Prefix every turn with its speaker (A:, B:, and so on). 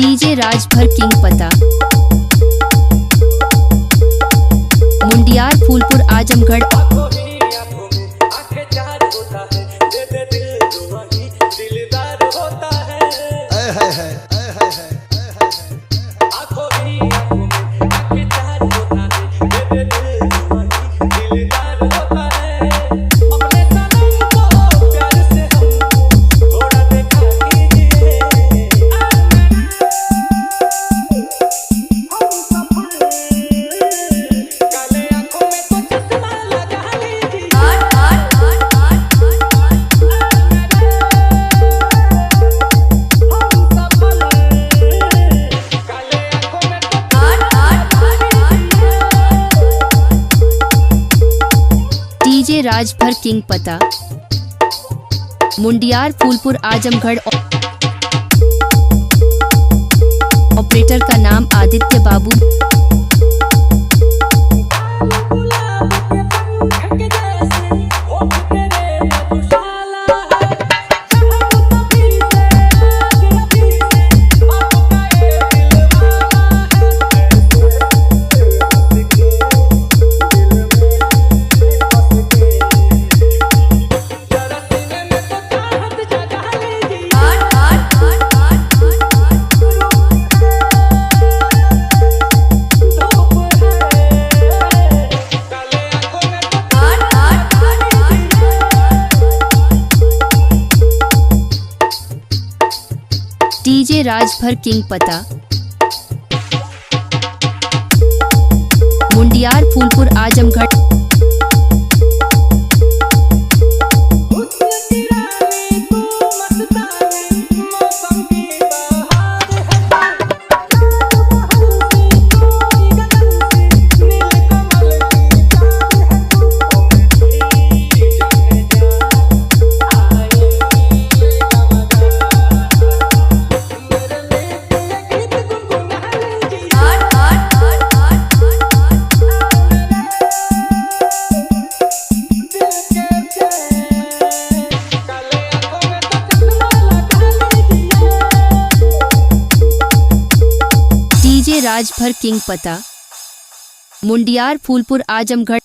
A: DJ Rajbhar king पता Mundiyar Phulpur Azamgarh. DJ Rajbhar king पता Mundiyar Phulpur Azamgarh. Operator का नाम आदित्य बाबू। डीजे राजभर किंग पता मुंडियार फूलपुर आजमगढ़। डीजे राजभर किंग पता मुंडियार फूलपुर आजमगढ़।